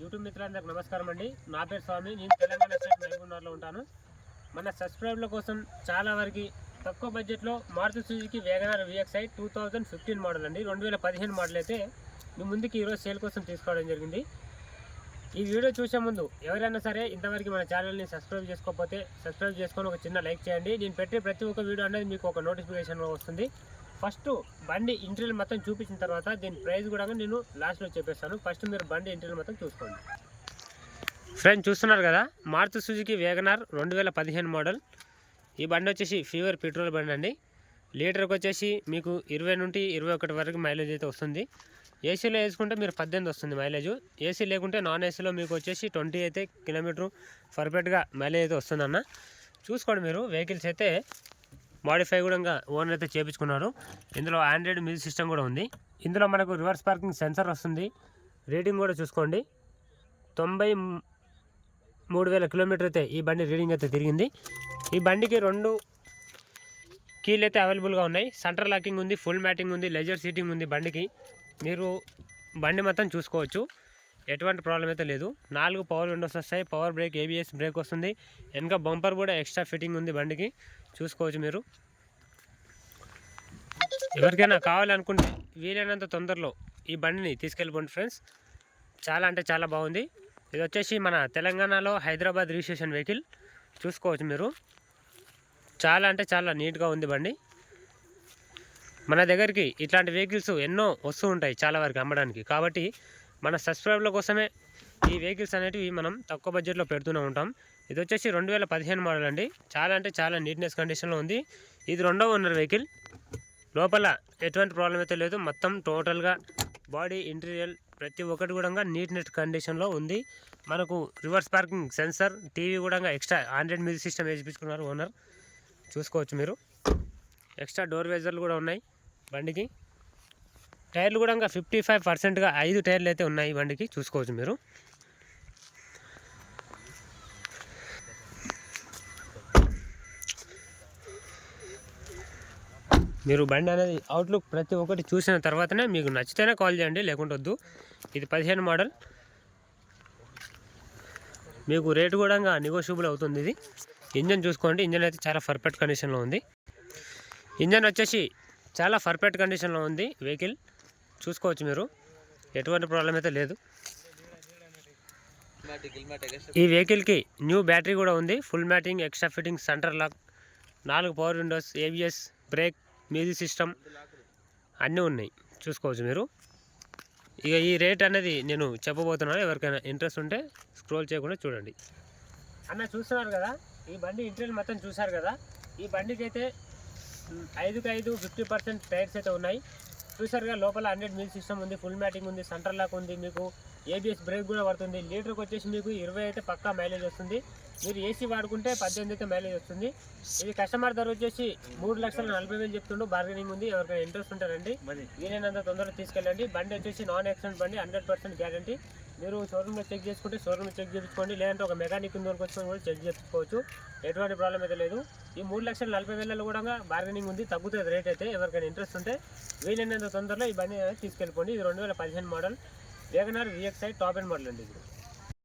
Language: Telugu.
యూట్యూబ్ మిత్రులందరికీ నమస్కారం అండి. నా పేరు స్వామి. నేను తెలంగాణ స్టేట్ మహబూబ్నగర్లో ఉంటాను. మన సబ్స్క్రైబ్ల కోసం చాలా వరకు తక్కువ బడ్జెట్లో Maruti Suzuki WagonR VXi 2015 model అండి, 2015 మోడల్ అయితే మీ ముందుకి ఈరోజు సేల్ కోసం తీసుకోవడం జరిగింది. ఈ వీడియో చూసే ముందు ఎవరైనా సరే ఇంతవరకు మన ఛానల్ని సబ్స్క్రైబ్ చేసుకోకపోతే సబ్స్క్రైబ్ చేసుకొని ఒక చిన్న లైక్ చేయండి. నేను పెట్టే ప్రతి ఒక్క వీడియో అనేది మీకు ఒక నోటిఫికేషన్లో వస్తుంది. ఫస్ట్ బండి ఇంటీరియర్ మొత్తం చూపించిన తర్వాత దీని ప్రైస్ కూడా నేను లాస్ట్లో చెప్పేస్తాను. ఫస్ట్ మీరు బండి ఇంటీరియర్ మొత్తం చూసుకోండి. ఫ్రెండ్స్ చూస్తున్నారు కదా, మారుతి సుజుకి వేగనార్ 2015 మోడల్. ఈ బండి వచ్చేసి ఫీవర్ పెట్రోల్ బండి అండి. లీటర్కి వచ్చేసి మీకు 20 నుండి 21 వరకు మైలేజ్ అయితే వస్తుంది. ఏసీలో వేసుకుంటే మీరు 18 వస్తుంది మైలేజ్. ఏసీ లేకుంటే నాన్ ఏసీలో మీకు వచ్చేసి 20 అయితే కిలోమీటర్ పర్ఫెక్ట్గా మైలేజ్ అయితే వస్తుందన్న. చూసుకోండి మీరు. వెహికల్స్ అయితే మోడిఫై కూడా ఓనర్ అయితే చేయించుకున్నారు. ఇందులో ఆండ్రాయిడ్ మ్యూజిక్ సిస్టమ్ కూడా ఉంది. ఇందులో మనకు రివర్స్ పార్కింగ్ సెన్సర్ వస్తుంది. రేటింగ్ కూడా చూసుకోండి, 93,000 కిలోమీటర్ అయితే ఈ బండి రీడింగ్ అయితే తిరిగింది. ఈ బండికి 2 కీలు అయితే అవైలబుల్గా ఉన్నాయి. సెంటర్ లాకింగ్ ఉంది, ఫుల్ మ్యాటింగ్ ఉంది, లెజర్ సీటింగ్ ఉంది. బండికి మీరు బండి మొత్తం చూసుకోవచ్చు, ఎటువంటి ప్రాబ్లం అయితే లేదు. 4 పవర్ విండోస్ వస్తాయి, పవర్ బ్రేక్, ABS బ్రేక్ వస్తుంది. వెనక బంపర్ కూడా ఎక్స్ట్రా ఫిట్టింగ్ ఉంది బండికి, చూసుకోవచ్చు మీరు. ఎవరికైనా కావాలనుకుంటే వీలైనంత తొందరలో ఈ బండిని తీసుకెళ్ళిపోండి ఫ్రెండ్స్. చాలా అంటే చాలా బాగుంది. ఇది వచ్చేసి మన తెలంగాణలో హైదరాబాద్ రిజిస్ట్రేషన్ వెహికల్, చూసుకోవచ్చు మీరు. చాలా అంటే చాలా నీట్గా ఉంది బండి. మన దగ్గరికి ఇట్లాంటి వెహికల్స్ ఎన్నో వస్తూ ఉంటాయి చాలా వరకు అమ్మడానికి. కాబట్టి మన సబ్స్క్రైబర్ల కోసమే ఈ వెహికల్స్ అనేటివి మనం తక్కువ బడ్జెట్లో పెడుతూనే ఉంటాం. ఇది వచ్చేసి 2015 మోడల్ అండి. చాలా అంటే చాలా నీట్నెస్ కండిషన్లో ఉంది. ఇది 2వ ఓనర్ వెహికల్. లోపల ఎటువంటి ప్రాబ్లం అయితే లేదు. మొత్తం టోటల్గా బాడీ ఇంటీరియర్ ప్రతి ఒక్కటి కూడా నీట్నెస్ కండిషన్లో ఉంది. మనకు రివర్స్ పార్కింగ్ సెన్సర్, టీవీ కూడా ఎక్స్ట్రా ఆండ్రాయిడ్ మ్యూజిక్ సిస్టమ్ వేయించుకున్నారు ఓనర్, చూసుకోవచ్చు మీరు. ఎక్స్ట్రా డోర్ వైజర్లు కూడా ఉన్నాయి బండికి. టైర్లు కూడా 55%గా 5 టైర్లు అయితే ఉన్నాయి ఈ బండికి, చూసుకోవచ్చు మీరు. మీరు బండి అనేది అవుట్లుక్ ప్రతి ఒక్కటి చూసిన తర్వాతనే మీకు నచ్చితేనే కాల్ చేయండి, లేకుంటే వద్దు. ఇది 15 మోడల్. మీకు రేటు కూడా నెగోషియబుల్ అవుతుంది. ఇది ఇంజన్ చూసుకోండి. ఇంజన్ అయితే చాలా పర్ఫెక్ట్ కండిషన్లో ఉంది. ఇంజన్ వచ్చేసి చాలా పర్ఫెక్ట్ కండిషన్లో ఉంది వెహికల్, చూసుకోవచ్చు మీరు. ఎటువంటి ప్రాబ్లం అయితే లేదు. ఈ వెహికల్కి న్యూ బ్యాటరీ కూడా ఉంది, full matting, extra fitting, centre lock, 4 power windows, ABS brake, music system అన్నీ ఉన్నాయి, చూసుకోవచ్చు మీరు. ఇక ఈ రేట్ అనేది నేను చెప్పబోతున్నాను. ఎవరికైనా ఇంట్రెస్ట్ ఉంటే స్క్రోల్ చేయకుండా చూడండి. అన్న చూస్తున్నారు కదా, ఈ బండి ఇంటీరియర్ మొత్తం చూసారు కదా. ఈ బండికి అయితే 5కి 5 50% టైర్స్ అయితే ఉన్నాయి. చూసారుగా, లోపల ఆండ్రాయిడ్ మ్యూజిక్ సిస్టమ్ ఉంది, ఫుల్ మ్యాటింగ్ ఉంది, సెంటర్ లాక్ ఉంది, మీకు ABS బ్రేక్ కూడా పడుతుంది. లీటర్కి వచ్చేసి మీకు 20 అయితే పక్కా మైలేజ్ వస్తుంది. మీరు ఏసీ వాడుకుంటే 18 అయితే మైలేజ్ వస్తుంది. ఇది కస్టమర్ ధర వచ్చేసి 3,40,000 చెప్తుండు. బార్గెనింగ్ ఉంది. ఎవరికైనా ఇంట్రెస్ట్ ఉంటారండి, వీలైనంత తొందరగా తీసుకెళ్ళండి. బండి వచ్చేసి నాన్ యాక్సిడెంట్ బండి, 100% గ్యారంటీ. మీరు షోరూమ్లో చెక్ చేసుకుంటే షోరూమ్లో చెక్ చేయించుకోండి, లేదంటే ఒక మెకానిక్ దగ్గరకు వచ్చి కూడా చెక్ చేసుకోవచ్చు. ఎటువంటి ప్రాబ్లం అయితే లేదు. ఈ 3,40,000 కూడా బార్గెనింగ్ ఉంది, తగ్గుతుంది రేట్ అయితే. ఎవరికైనా ఇంట్రెస్ట్ ఉంటే వీలైనంత తొందరలో ఈ బండి తీసుకెళ్ళిపోండి. ఇది 2015 model Wagon R VXi top end model అండి ఇది.